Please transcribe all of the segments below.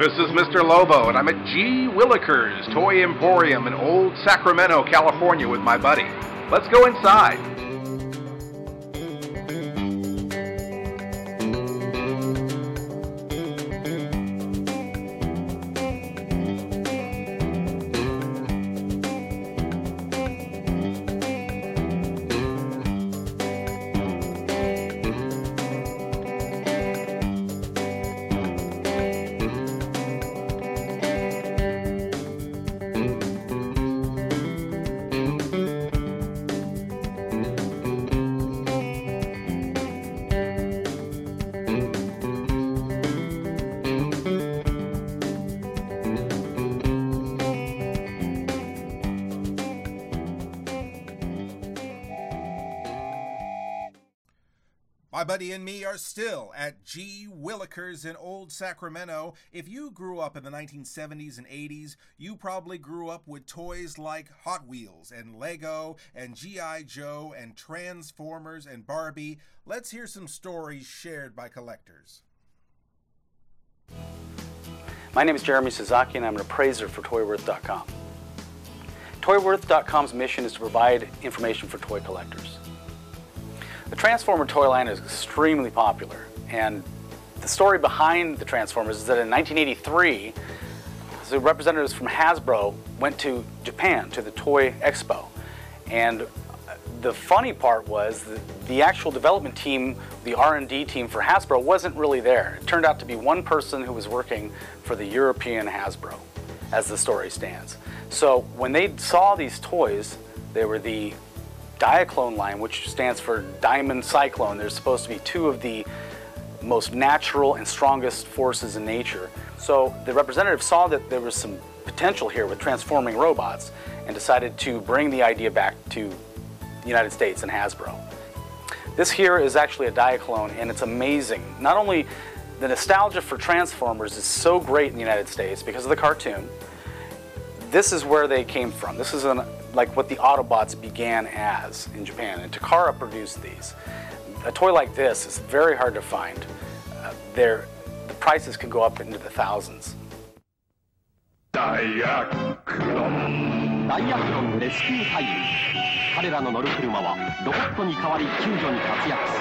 This is Mr. Lobo, and I'm at G. Willikers Toy Emporium in Old Sacramento, California with my buddy. Let's go inside. My buddy and me are still at G. Willikers in Old Sacramento. If you grew up in the 1970s and 80s, you probably grew up with toys like Hot Wheels and Lego and G.I. Joe and Transformers and Barbie. Let's hear some stories shared by collectors. My name is Jeremy Sazaki, and I'm an appraiser for ToyWorth.com. ToyWorth.com's mission is to provide information for toy collectors. The Transformer toy line is extremely popular, and the story behind the Transformers is that in 1983, the representatives from Hasbro went to Japan to the Toy Expo, and the funny part was that the actual development team, the R&D team for Hasbro, wasn't really there. It turned out to be one person who was working for the European Hasbro, as the story stands. So when they saw these toys, they were the Diaclone line, which stands for Diamond Cyclone. There's supposed to be two of the most natural and strongest forces in nature. So the representative saw that there was some potential here with transforming robots and decided to bring the idea back to the United States and Hasbro. This here is actually a Diaclone, and it's amazing. Not only the nostalgia for Transformers is so great in the United States because of the cartoon, this is where they came from. This is like what the Autobots began as in Japan, and Takara produced these. A toy like this is very hard to find. The prices can go up into the thousands. Diacloneレスキュー隊員。彼らの乗る車はロボットに代わり救助に活躍す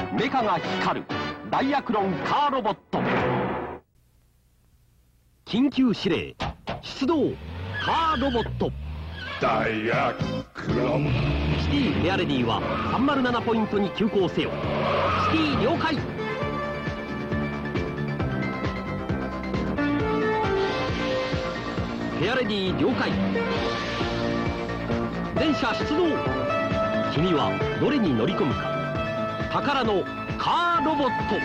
る。メカが光るダイアクロンカーロボット。緊急指令出動カーロボット。ダイアクロン。シティフェアレディは307ポイントに急行せよ。シティ了解。フェアレディ了解。電車出動。君はどれに乗り込むか。宝のカーロボット。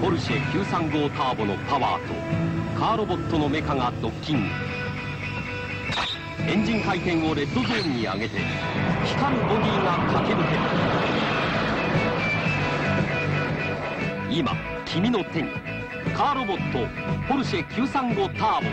ポルシェ935ターボのパワーとカーロボットのメカがドッキング。エンジン回転をレッドゾーンに上げて光るボディが駆け抜ける。今君の手にカーロボットポルシェ935ターボ。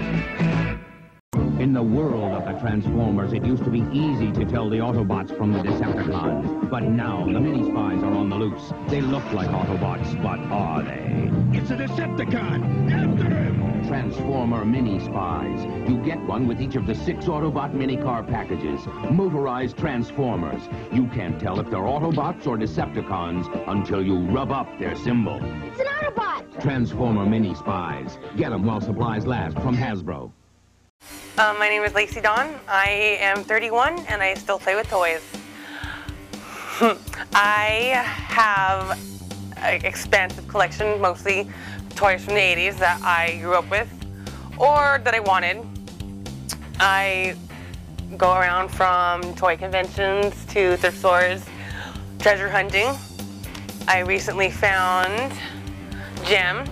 In the world of the Transformers, it used to be easy to tell the Autobots from the Decepticons. But now, the mini-spies are on the loose. They look like Autobots, but are they? It's a Decepticon! After him! Transformer mini-spies. You get one with each of the 6 Autobot mini-car packages. Motorized Transformers. You can't tell if they're Autobots or Decepticons until you rub up their symbol. It's an Autobot! Transformer mini-spies. Get them while supplies last from Hasbro. My name is Lacie Dawn. I am 31 and I still play with toys. I have an expansive collection, mostly toys from the 80s that I grew up with or that I wanted. I go around from toy conventions to thrift stores, treasure hunting. I recently found Gem,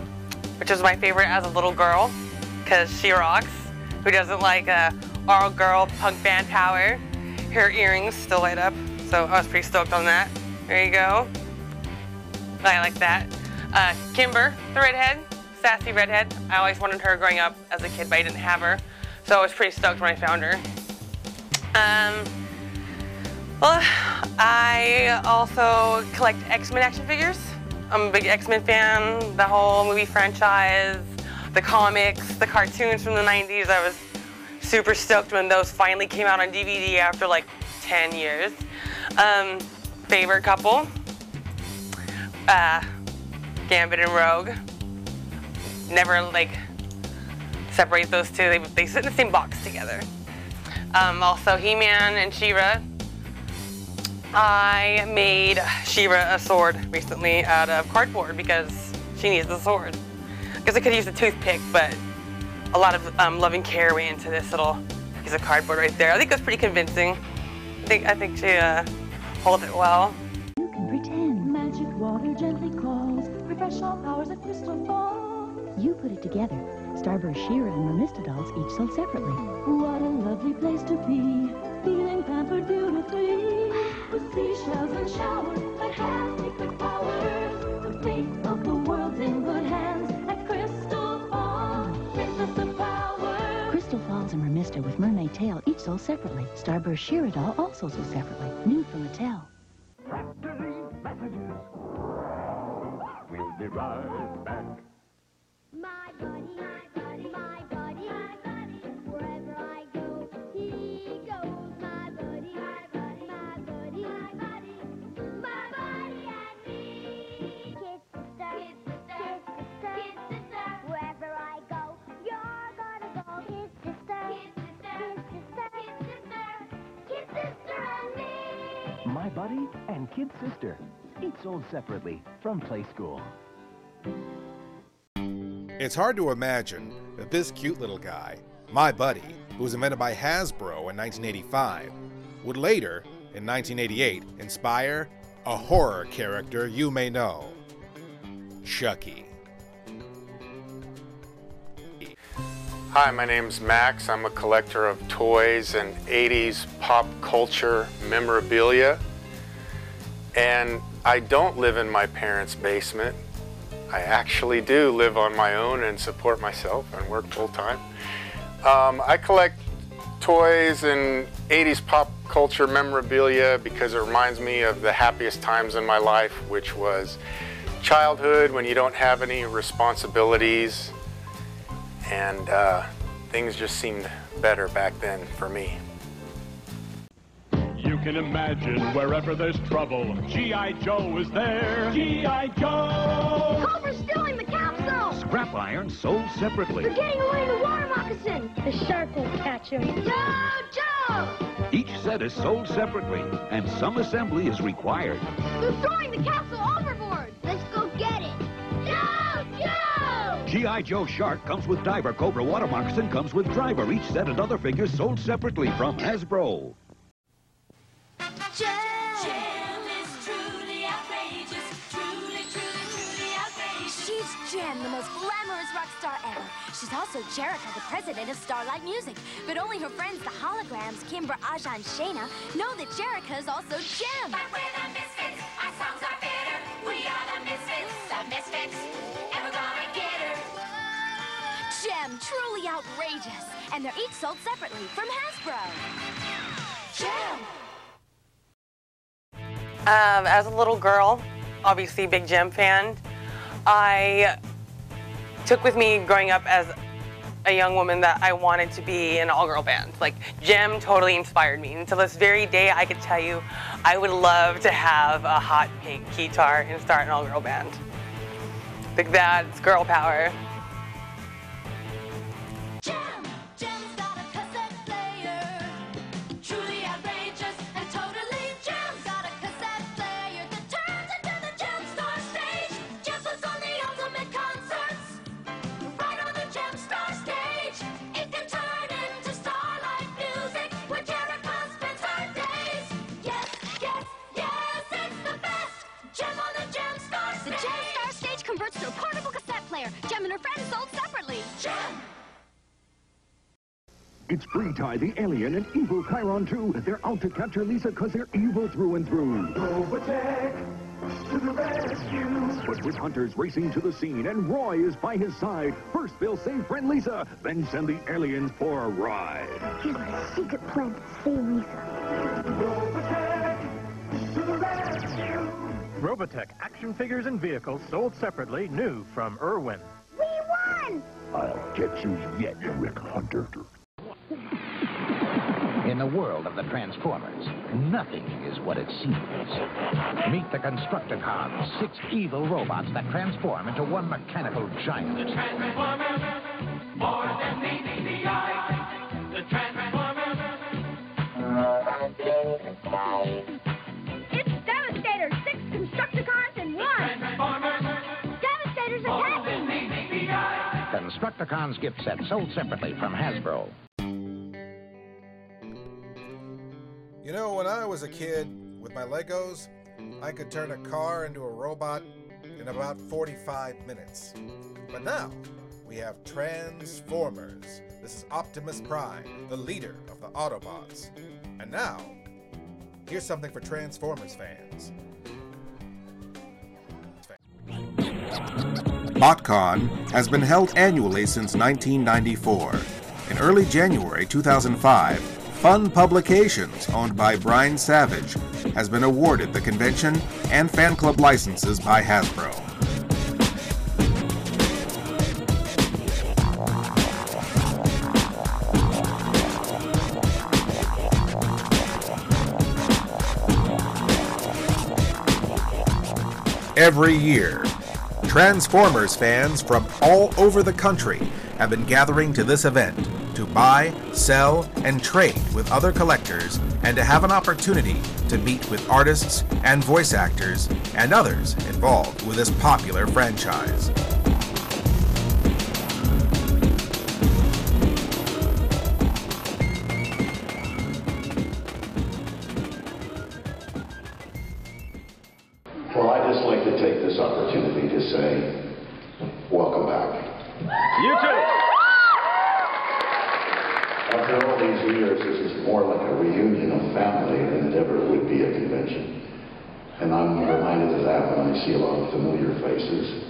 which was my favorite as a little girl because she rocks. Who doesn't like a all-girl punk band power? Her earrings still light up, so I was pretty stoked on that. There you go. I like that. Kimber, the redhead, sassy redhead. I always wanted her growing up as a kid, but I didn't have her. So I was pretty stoked when I found her. Well, I also collect X-Men action figures. I'm a big X-Men fan, the whole movie franchise, the comics, the cartoons from the 90s. I was super stoked when those finally came out on DVD after like 10 years. Favorite couple, Gambit and Rogue. Never like separate those two. They sit in the same box together. Also He-Man and She-Ra. I made She-Ra a sword recently out of cardboard because she needs the sword. Because I could use a toothpick, but a lot of loving care went into this little piece of cardboard right there. I think that's pretty convincing. I think she holds it well. You can pretend magic water gently calls, refresh all powers at crystal falls. You put it together. Starburst She-Ra and Mermista dolls each sold separately. What a lovely place to be, feeling pampered beautifully. With seashells and showers that have secret powers. The fate of the world's in good hands at Crystal Falls. Princess of Power. Crystal Falls and Mermista with Mermaid Tail each sold separately. Starburst She-Ra doll also sold separately. New from Mattel. After these messages, we'll be right back. My buddy, my buddy, my buddy, my buddy. Wherever I go, he goes. My buddy, my buddy, my buddy, my buddy, my buddy and me. Kid sister, kid sister, kid sister. Wherever I go, you're gonna go. Kid sister, kid sister, kid sister, kid sister and me. My Buddy and Kid Sister, each sold separately from Play School. It's hard to imagine that this cute little guy, My Buddy, who was invented by Hasbro in 1985, would later, in 1988, inspire a horror character you may know, Chucky. Hi, my name's Max. I'm a collector of toys and 80s pop culture memorabilia. And I don't live in my parents' basement. I actually do live on my own and support myself and work full-time. I collect toys and 80s pop culture memorabilia because it reminds me of the happiest times in my life, which was childhood when you don't have any responsibilities, and things just seemed better back then for me. You can imagine wherever there's trouble, G.I. Joe is there. G.I. Joe! Cobra's stealing the capsule! Scrap iron sold separately. They're getting away in the water moccasin! The shark will catch him. Joe! Each set is sold separately, and some assembly is required. They're throwing the capsule overboard! Let's go get it! Joe! G.I. Joe Shark comes with diver, Cobra water moccasin comes with driver. Each set and other figures sold separately from Hasbro. Jem is truly outrageous. Truly, truly, truly outrageous. She's Jem, the most glamorous rock star ever. She's also Jerica, the president of Starlight Music. But only her friends, the holograms, Kimbra, Aja, and Shayna, know that Jerica is also Jem. But we're the misfits. Our songs are better. We are the misfits, and we're gonna get her. Jem, truly outrageous. And they're each sold separately from Hasbro. Jem! As a little girl, obviously big Jem fan, I took with me growing up as a young woman that I wanted to be an all-girl band. Like, Jem totally inspired me. Until this very day, I could tell you I would love to have a hot pink guitar and start an all-girl band. Like, that's girl power. Jem's got a cassette player. Truly outrageous and totally Jem's got a cassette player that turns into the Gem Star stage. Jem puts on the ultimate concerts. Right on the Gem Star stage. It can turn into starlight music where Jerica spends her days. Yes, yes, yes, it's the best. Jem on the Gem Star stage. The Gem Star stage converts to a portable cassette player. Jem and her friends sold separately. Jem! It's Free-Tie, the alien, and Evil Chiron 2. They're out to capture Lisa because they're evil through and through. Robotech! But with hunters racing to the scene and Roy is by his side, first they'll save friend Lisa, then send the aliens for a ride. He's got a secret plan to save Lisa. Robotech action figures and vehicles sold separately, new from Irwin. We won! I'll get you yet, Rick Hunter. In the world of the Transformers, nothing is what it seems. Meet the Constructicons, 6 evil robots that transform into one mechanical giant. The Transformers, more than meeting the eye. The Transformers. It's Devastator! 6 Constructicons in 1! Devastator's attacking! Constructicons gift set sold separately from Hasbro. You know, when I was a kid, with my Legos, I could turn a car into a robot in about 45 minutes. But now, we have Transformers. This is Optimus Prime, the leader of the Autobots. And now, here's something for Transformers fans. BotCon has been held annually since 1994. In early January 2005, Fun Publications, owned by Brian Savage, has been awarded the convention and fan club licenses by Hasbro. Every year, Transformers fans from all over the country have been gathering to this event to buy, sell, and trade with other collectors and to have an opportunity to meet with artists and voice actors and others involved with this popular franchise. Well, I'd just like to take this opportunity to say, welcome back. You too! After all these years, this is more like a reunion of family than it ever would be a convention. And I'm reminded of that when I see a lot of familiar faces.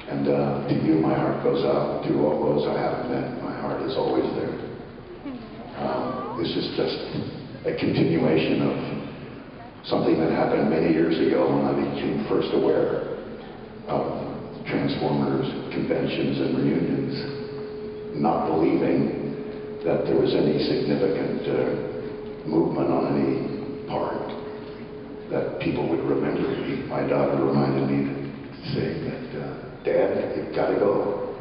And to you, my heart goes out. To all those I haven't met, my heart is always there. This is just a continuation of something that happened many years ago when I became first aware of Transformers conventions and reunions, not believing that there was any significant movement on any part that people would remember me. My daughter reminded me to say that, Dad, you've got to go.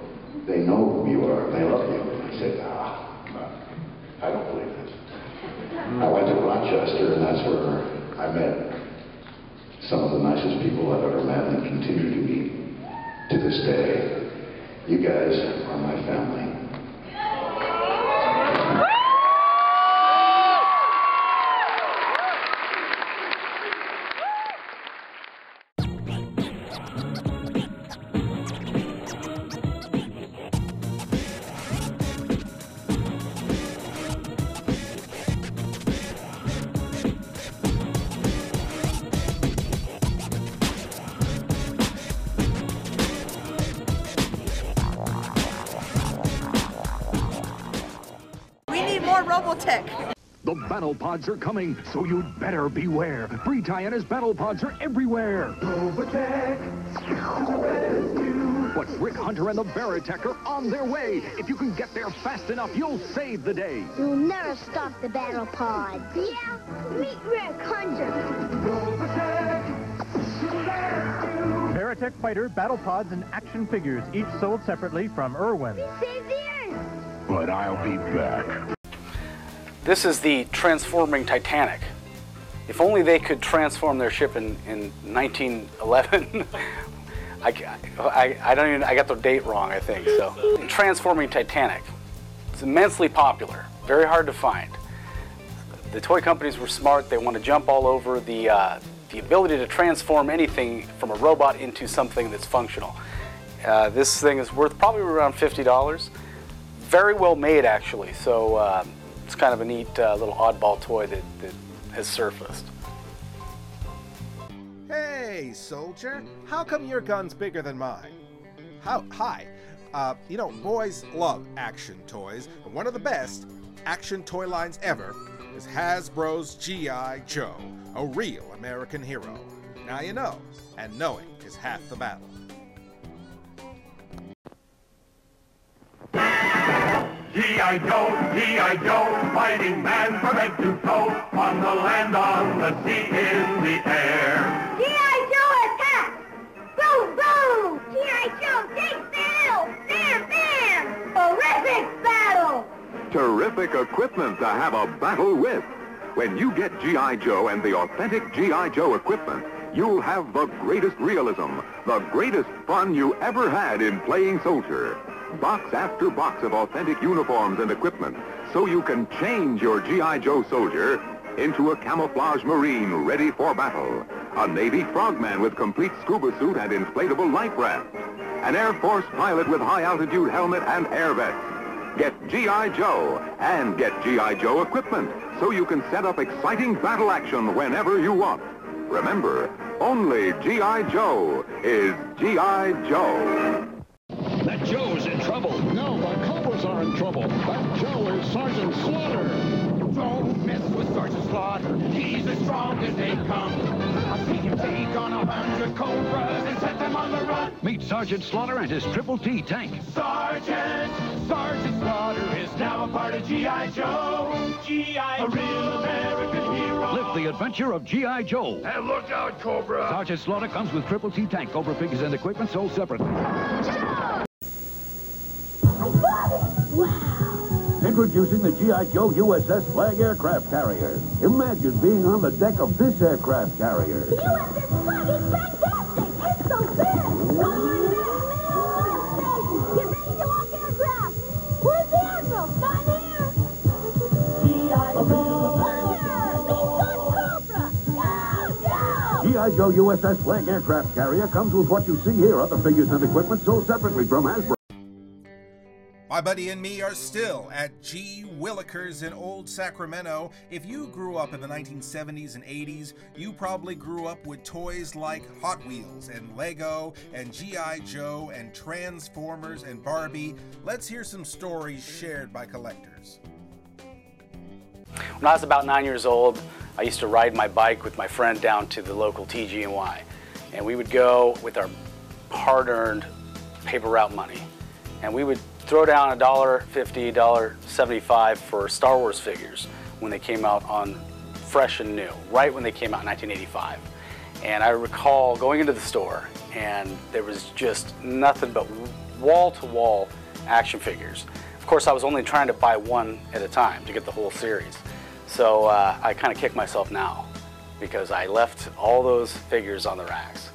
They know who you are. They love you. And I said, I don't believe this. I went to Rochester, and that's where I met some of the nicest people I've ever met and continue to meet to this day. You guys are my family. The battle pods are coming, so you'd better beware. Breetai and his battle pods are everywhere. But Rick Hunter and the Veritech are on their way. If you can get there fast enough, you'll save the day. You'll never stop the battle pod. Yeah, meet Rick Hunter. Veritech Fighter, battle pods, and action figures, each sold separately from Irwin. Save the Earth. But I'll be back. This is the transforming Titanic. If only they could transform their ship in 1911. I got the date wrong, I think. So, transforming Titanic. It's immensely popular, very hard to find. The toy companies were smart. They want to jump all over the ability to transform anything from a robot into something that's functional. This thing is worth probably around $50. Very well made, actually. So. It's kind of a neat little oddball toy that has surfaced. Hey, soldier, how come your gun's bigger than mine? Hi. You know, boys love action toys, and one of the best action toy lines ever is Hasbro's G.I. Joe, a real American hero. Now you know, and knowing is half the battle. G.I. Joe, fighting man from head to toe, on the land, on the sea, in the air. G.I. Joe attack! Boom, boom! G.I. Joe takes the hill! Bam, bam! Horrific battle! Terrific equipment to have a battle with. When you get G.I. Joe and the authentic G.I. Joe equipment, you'll have the greatest realism, the greatest fun you ever had in playing soldier. Box after box of authentic uniforms and equipment, so you can change your G.I. Joe soldier into a camouflage Marine ready for battle, a Navy frogman with complete scuba suit and inflatable life raft, an Air Force pilot with high-altitude helmet and air vest. Get G.I. Joe and get G.I. Joe equipment, so you can set up exciting battle action whenever you want. Remember, only G.I. Joe is G.I. Joe. That Joe's in trouble. No, the Cobras are in trouble. That Joe is Sergeant Slaughter. Don't mess with Sergeant Slaughter. He's as strong as they come. I've seen him take on 100 Cobras and set them on the run. Meet Sergeant Slaughter and his Triple T tank. Sergeant Slaughter is now a part of G.I. Joe. G.I. a real American hero. Live the adventure of G.I. Joe. And look out, Cobra! Sergeant Slaughter comes with Triple T tank, Cobra figures and equipment sold separately. Wow! Introducing the G.I. Joe USS Flag aircraft carrier. Imagine being on the deck of this aircraft carrier. The USS Flag is fantastic! It's so big! Come on back! Get ready to launch aircraft! Where's the admiral? Down here! G.I. Joe! G.I. Joe USS Flag aircraft carrier comes with what you see here. Other figures and equipment sold separately from Hasbro. My buddy and me are still at G. Willikers in Old Sacramento. If you grew up in the 1970s and 80s, you probably grew up with toys like Hot Wheels and Lego and G.I. Joe and Transformers and Barbie. Let's hear some stories shared by collectors. When I was about 9 years old, I used to ride my bike with my friend down to the local TG&Y. And we would go with our hard-earned paper route money. And we would throw down $1.50, $1.75 for Star Wars figures when they came out on fresh and new, right when they came out in 1985. And I recall going into the store and there was just nothing but wall-to-wall action figures. Of course, I was only trying to buy one at a time to get the whole series. So I kind of kick myself now because I left all those figures on the racks.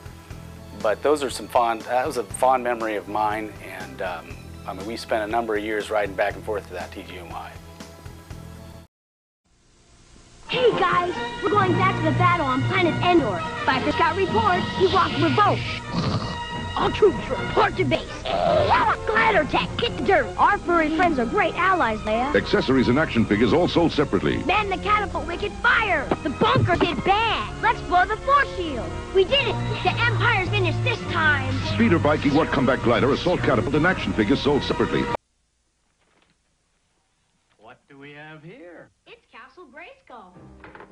But those are that was a fond memory of mine, and I mean, we spent a number of years riding back and forth to that TG&Y. Hey guys, we're going back to the battle on planet Endor. Viper Scout reports he walked revolt. All troops report to base. Glider tech, hit the dirt. Our furry friends are great allies, Leia. Accessories and action figures all sold separately. Man the catapult, wicked fire. The bunker did bad. Let's blow the force shield. We did it. The Empire's finished this time. Speeder bike, Ewok combat glider, assault catapult, and action figures sold separately. What do we have here? It's Castle Grayskull.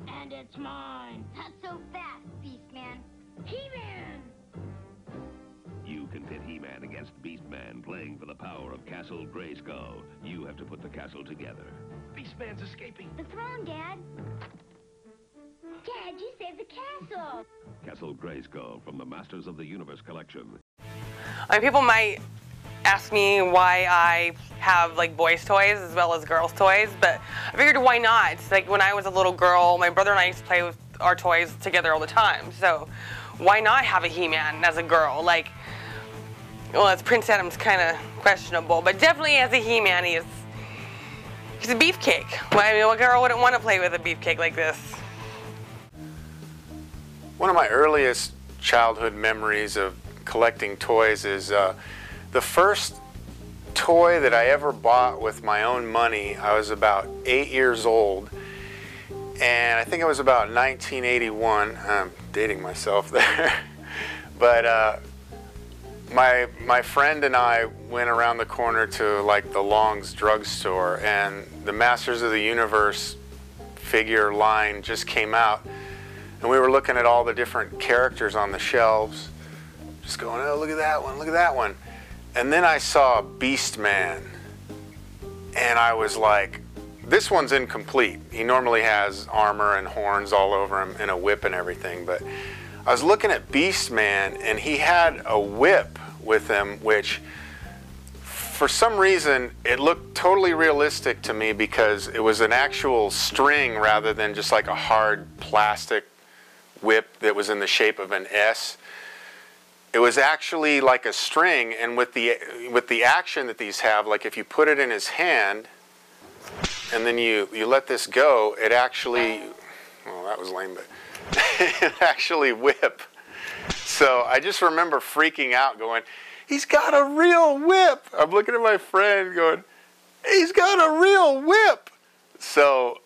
And it's mine. Not so fast, Beastman. He-Man! You can pit He-Man against Beastman playing for the power of Castle Grayskull. You have to put the castle together. Beastman's escaping. The throne, Dad. Dad, you saved the castle. Castle Grayskull from the Masters of the Universe collection. I mean, people might ask me why I have like boys' toys as well as girls' toys, but I figured why not? It's like when I was a little girl, my brother and I used to play with our toys together all the time. So why not have a He-Man as a girl? Like, well, as Prince Adam's kind of questionable, but definitely as a He-Man, he's a beefcake. Well, I mean, what girl wouldn't want to play with a beefcake like this? One of my earliest childhood memories of collecting toys is the first toy that I ever bought with my own money. I was about 8 years old, And I think it was about 1981. I'm dating myself there. But my friend and I went around the corner to like the Long's drugstore, and the Masters of the Universe figure line just came out. And we were looking at all the different characters on the shelves, just going, oh, look at that one, look at that one. And then I saw Beast Man, and I was like, this one's incomplete. He normally has armor and horns all over him and a whip and everything, but I was looking at Beast Man, and he had a whip with him, which for some reason it looked totally realistic to me because it was an actual string rather than just like a hard plastic whip that was in the shape of an S. It was actually like a string, and with the action that these have, like if you put it in his hand and then you let this go, it actually, well, that was lame, but it actually whip. So I just remember freaking out going, he's got a real whip. I'm looking at my friend going, he's got a real whip. So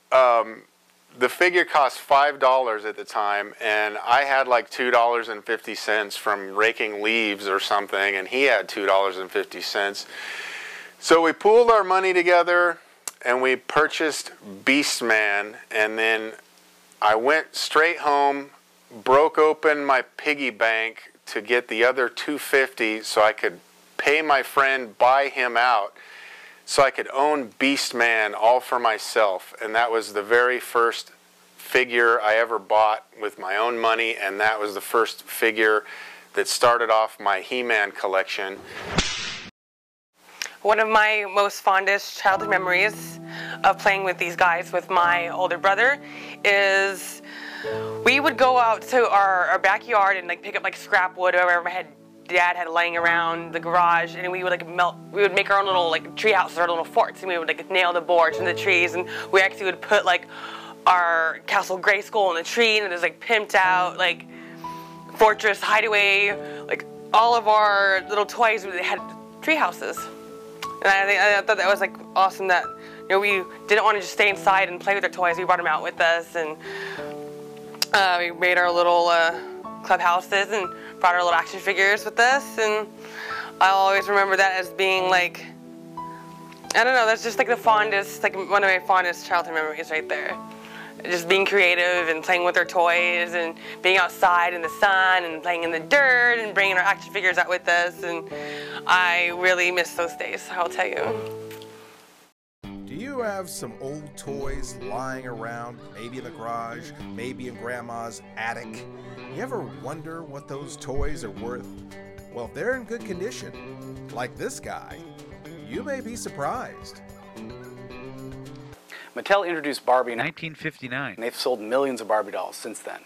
the figure cost $5 at the time, and I had like $2.50 from raking leaves or something, and he had $2.50. So we pooled our money together and we purchased Beast Man, and then I went straight home, broke open my piggy bank to get the other $2.50 so I could pay my friend, buy him out, so I could own Beast Man all for myself. And that was the very first figure I ever bought with my own money, and that was the first figure that started off my He-Man collection. One of my most fondest childhood memories of playing with these guys with my older brother is we would go out to our backyard and like pick up like scrap wood or whatever Dad had laying around the garage, and we would make our own little like tree houses, our little forts, and we would like nail the boards in the trees, and we actually would put like our Castle Grayskull in the tree, and it was like pimped out like fortress, hideaway, like all of our little toys had tree houses. And I thought that was like awesome that, you know, we didn't want to just stay inside and play with our toys. We brought them out with us, and we made our little clubhouses and brought our little action figures with us. And I'll always remember that as being like, I don't know, that's just like the fondest, like one of my fondest childhood memories right there. Just being creative and playing with our toys and being outside in the sun and playing in the dirt and bringing our action figures out with us. And I really miss those days, I'll tell you. Do you have some old toys lying around, maybe in the garage, maybe in Grandma's attic? You ever wonder what those toys are worth? Well, if they're in good condition, like this guy, you may be surprised. Mattel introduced Barbie in 1959. and they've sold millions of Barbie dolls since then.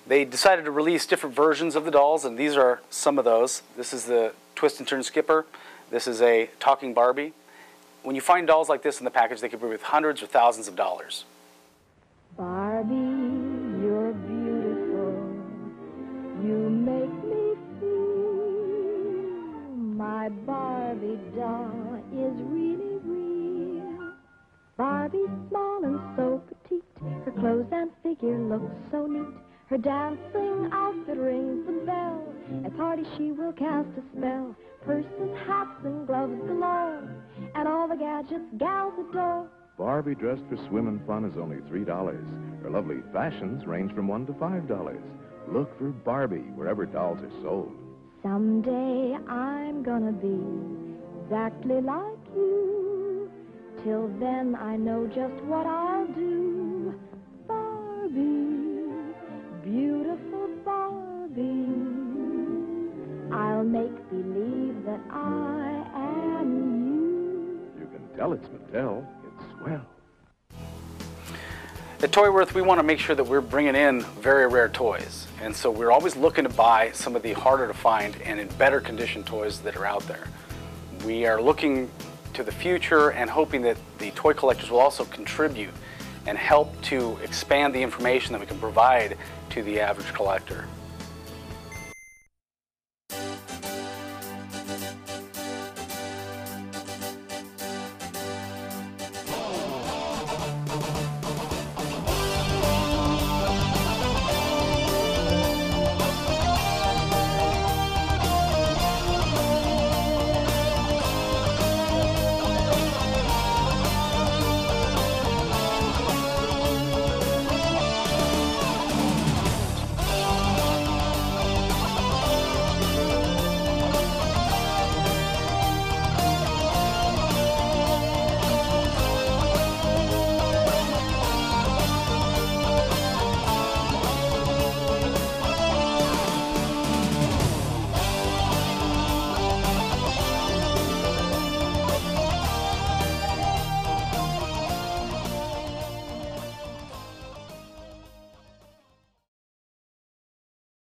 They decided to release different versions of the dolls, and these are some of those. This is the Twist and Turn Skipper. This is a talking Barbie. When you find dolls like this in the package, they could be worth hundreds or thousands of dollars. Barbie, you're beautiful. You make me feel my Barbie doll is really real. Barbie's small and so petite. Her clothes and figure look so neat. Her dancing outfit rings the bell. At parties she will cast a spell. Purses, hats, and gloves galore. And all the gadgets gals adore. Barbie dressed for swim and fun is only $3. Her lovely fashions range from $1 to $5. Look for Barbie wherever dolls are sold. Someday I'm gonna be exactly like you. Till then I know just what I'll do. Barbie, beautiful Barbie, I'll make believe that I am you. You can tell it's Mattel. It's swell. At ToyWorth, we want to make sure that we're bringing in very rare toys. And so we're always looking to buy some of the harder to find and in better condition toys that are out there. We are looking to the future and hoping that the toy collectors will also contribute and help to expand the information that we can provide to the average collector.